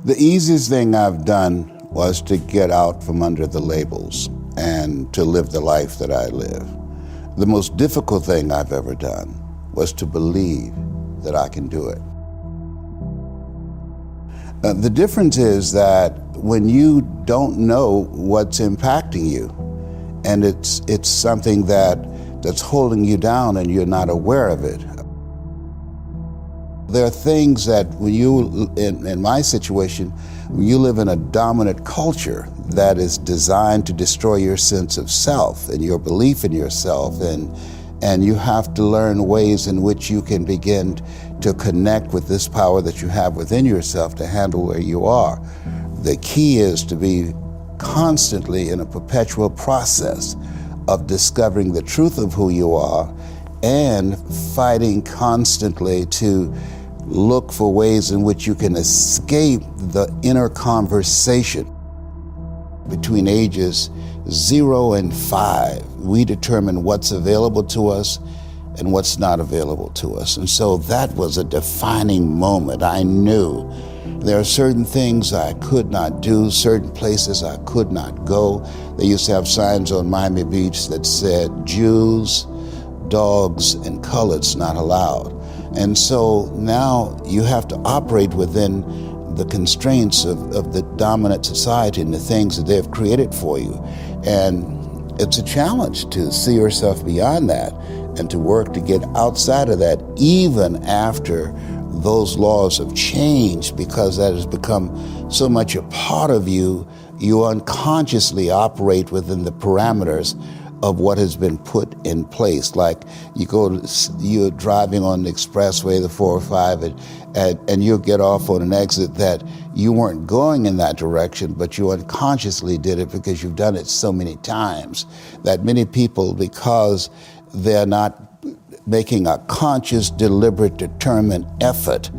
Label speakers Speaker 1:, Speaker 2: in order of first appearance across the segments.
Speaker 1: The easiest thing I've done was to get out from under the labels and to live the life that I live. The most difficult thing I've ever done was to believe that I can do it. The difference is that when you don't know what's impacting you, and it's something that's holding you down and you're not aware of it. There are things that when you, in my situation, when you live in a dominant culture that is designed to destroy your sense of self and your belief in yourself, and you have to learn ways in which you can begin to connect with this power that you have within yourself to handle where you are. The key is to be constantly in a perpetual process of discovering the truth of who you are and fighting constantly to look for ways in which you can escape the inner conversation. Between ages 0 and 5, we determine what's available to us and what's not available to us. And so that was a defining moment. I knew there are certain things I could not do, certain places I could not go. They used to have signs on Miami Beach that said, Jews, dogs, and coloreds not allowed. And so now you have to operate within the constraints of the dominant society and the things that they've created for you. And it's a challenge to see yourself beyond that and to work to get outside of that even after those laws have changed, because that has become so much a part of you, you unconsciously operate within the parameters of what has been put in place. Like you're driving on the expressway, the 405, and you'll get off on an exit that you weren't going in that direction, but you unconsciously did it because you've done it so many times that many people, because they're not making a conscious, deliberate, determined effort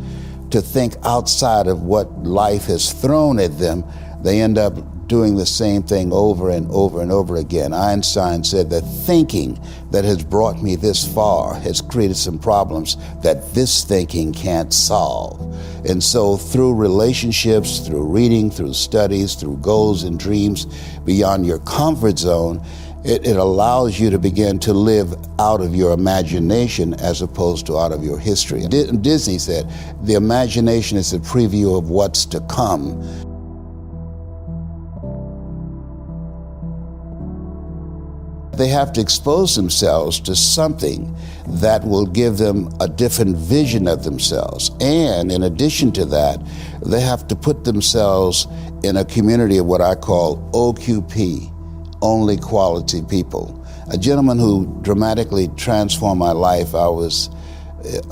Speaker 1: to think outside of what life has thrown at them, they end up doing the same thing over and over and over again. Einstein said that thinking that has brought me this far has created some problems that this thinking can't solve. And so through relationships, through reading, through studies, through goals and dreams beyond your comfort zone, it allows you to begin to live out of your imagination as opposed to out of your history. Disney said, the imagination is a preview of what's to come. They have to expose themselves to something that will give them a different vision of themselves. And in addition to that, they have to put themselves in a community of what I call OQP, only quality people. A gentleman who dramatically transformed my life, I was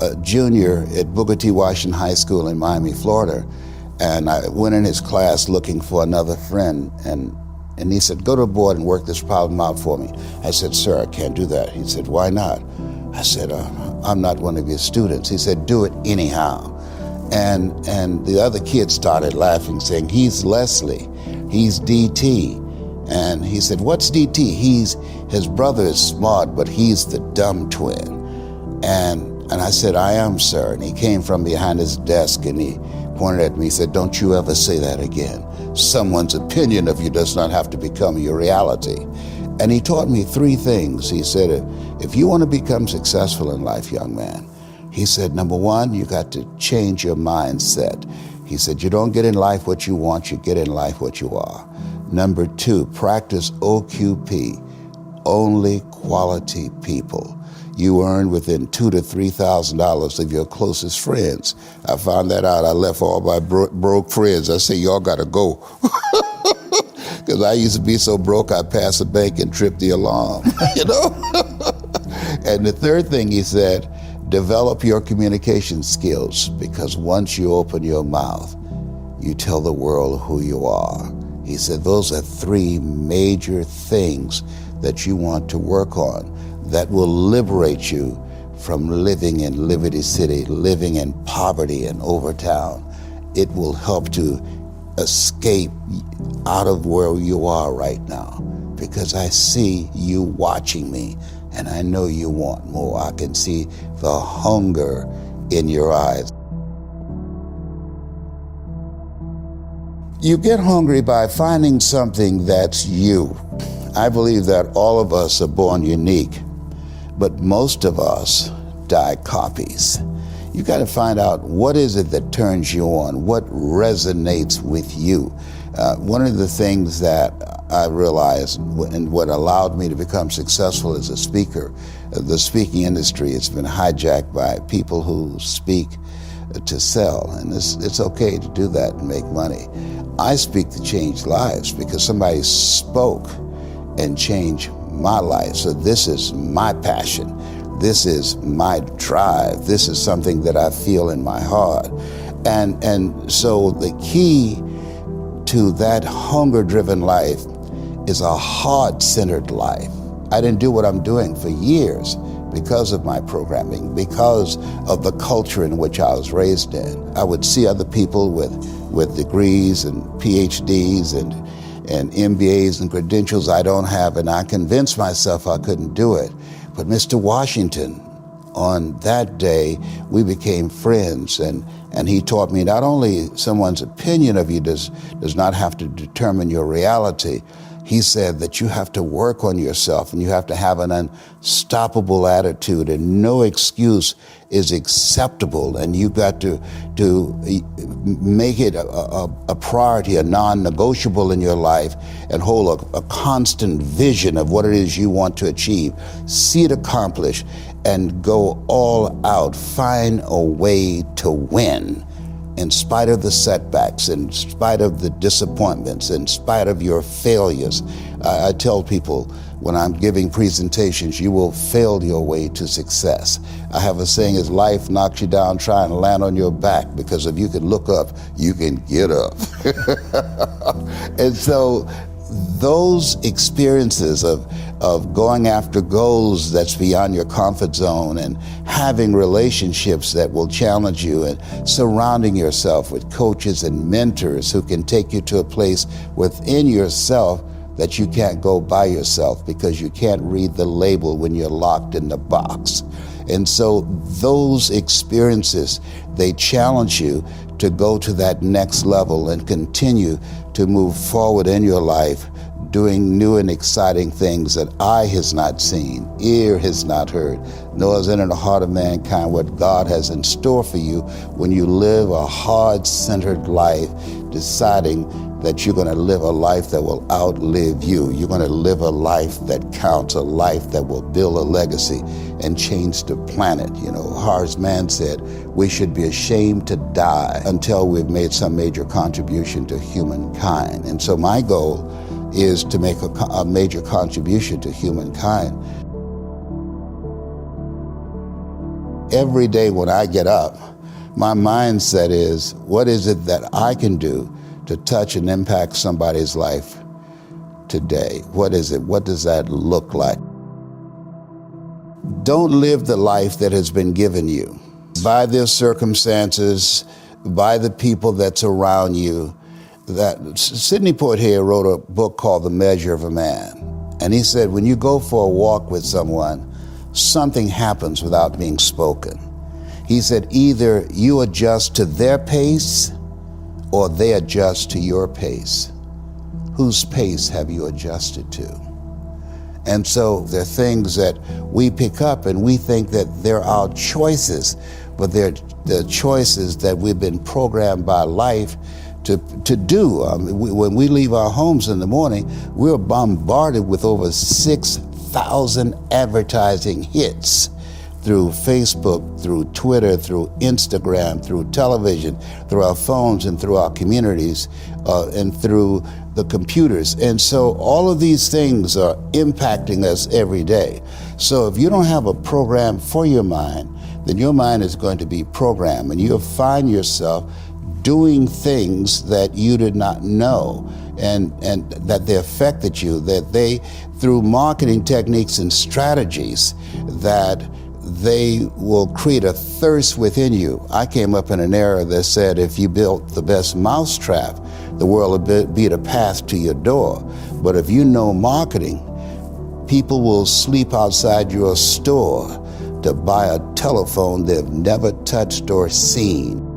Speaker 1: a junior at Booker T. Washington High School in Miami, Florida, and I went in his class looking for another friend, and he said, go to the board and work this problem out for me. I said, sir, I can't do that. He said, why not? I said, I'm not one of your students. He said, do it anyhow. And the other kids started laughing, saying, he's Leslie, he's DT. And he said, what's DT? His brother is smart, but he's the dumb twin. And I said, I am, sir. And he came from behind his desk and he pointed at me, he said, don't you ever say that again. Someone's opinion of you does not have to become your reality. And he taught me 3 things. He said, if you want to become successful in life, young man, he said, number 1, you got to change your mindset. He said, you don't get in life what you want, you get in life what you are. Number 2, practice OQP, only quality people. You earn within $2,000 to $3,000 of your closest friends. I found that out. I left all my broke friends. I said, y'all got to go. Because I used to be so broke, I'd pass a bank and trip the alarm, you know? And the 3rd thing he said, develop your communication skills, because once you open your mouth, you tell the world who you are. He said, those are 3 major things that you want to work on that will liberate you from living in Liberty City, living in poverty in Overtown. It will help to escape out of where you are right now, because I see you watching me and I know you want more. I can see the hunger in your eyes. You get hungry by finding something that's you. I believe that all of us are born unique, but most of us die copies. You got to find out what is it that turns you on, what resonates with you. One of the things that I realized and what allowed me to become successful as a speaker, the speaking industry has been hijacked by people who speak to sell, and it's okay to do that and make money. I speak to change lives because somebody spoke and changed my life. So this is my passion. This is my drive. This is something that I feel in my heart. And so the key to that hunger-driven life is a heart-centered life. I didn't do what I'm doing for years because of my programming, because of the culture in which I was raised in. I would see other people with degrees and PhDs and MBAs and credentials I don't have, and I convinced myself I couldn't do it. But Mr. Washington, on that day, we became friends, and he taught me not only someone's opinion of you does not have to determine your reality. He said that you have to work on yourself and you have to have an unstoppable attitude, and no excuse is acceptable, and you've got to make it a priority, a non-negotiable in your life, and hold a constant vision of what it is you want to achieve. See it accomplished and go all out. Find a way to win. In spite of the setbacks, in spite of the disappointments, in spite of your failures. I tell people when I'm giving presentations, you will fail your way to success. I have a saying, is life knocks you down, try and land on your back, because if you can look up, you can get up. And so those experiences of going after goals that's beyond your comfort zone, and having relationships that will challenge you, and surrounding yourself with coaches and mentors who can take you to a place within yourself that you can't go by yourself because you can't read the label when you're locked in the box. And so those experiences, they challenge you to go to that next level and continue to move forward in your life, doing new and exciting things that eye has not seen, ear has not heard, nor has entered the heart of mankind what God has in store for you when you live a heart-centered life, deciding that you're going to live a life that will outlive you. You're going to live a life that counts, a life that will build a legacy and change the planet. You know, Horace Mann said, we should be ashamed to die until we've made some major contribution to humankind. And so my goal is to make a major contribution to humankind. Every day when I get up, my mindset is, what is it that I can do to touch and impact somebody's life today? What is it? What does that look like? Don't live the life that has been given you by their circumstances, by the people that's around you. That Sidney Poitier wrote a book called The Measure of a Man. And he said, when you go for a walk with someone, something happens without being spoken. He said, either you adjust to their pace or they adjust to your pace. Whose pace have you adjusted to? And so there are things that we pick up and we think that they're our choices, but they're the choices that we've been programmed by life to do. When we leave our homes in the morning, we're bombarded with over 6,000 advertising hits through Facebook, through Twitter, through Instagram, through television, through our phones and through our communities, and through the computers. And so all of these things are impacting us every day. So if you don't have a program for your mind, then your mind is going to be programmed, and you'll find yourself doing things that you did not know, and that they affected you, that they, through marketing techniques and strategies, that they will create a thirst within you. I came up in an era that said if you built the best mousetrap, the world would be the path to your door. But if you know marketing, people will sleep outside your store to buy a telephone they've never touched or seen.